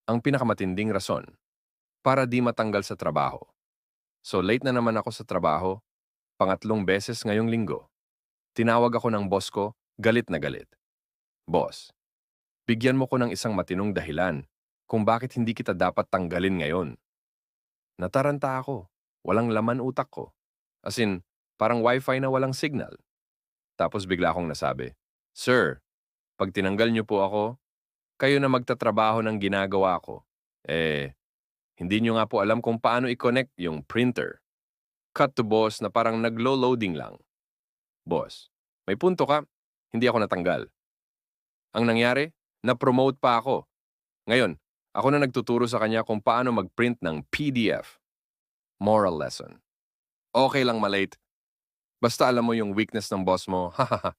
Ang pinakamatinding rason para di matanggal sa trabaho. So late na naman ako sa trabaho, pangatlong beses ngayong linggo. Tinawag ako ng boss ko, galit na galit. Boss, bigyan mo ko ng isang matinong dahilan kung bakit hindi kita dapat tanggalin ngayon. Nataranta ako, walang laman utak ko. As in, parang wifi na walang signal. Tapos bigla akong nasabi, Sir, pag tinanggal niyo po ako, kayo na magtatrabaho ng ginagawa ko. Hindi niyo nga po alam kung paano i-connect yung printer. Cut to boss na parang naglo-loading lang. Boss, may punto ka, hindi ako natanggal. Ang nangyari, na-promote pa ako. Ngayon, ako na nagtuturo sa kanya kung paano mag-print ng PDF. Moral lesson. Okay lang malate. Basta alam mo yung weakness ng boss mo, hahaha.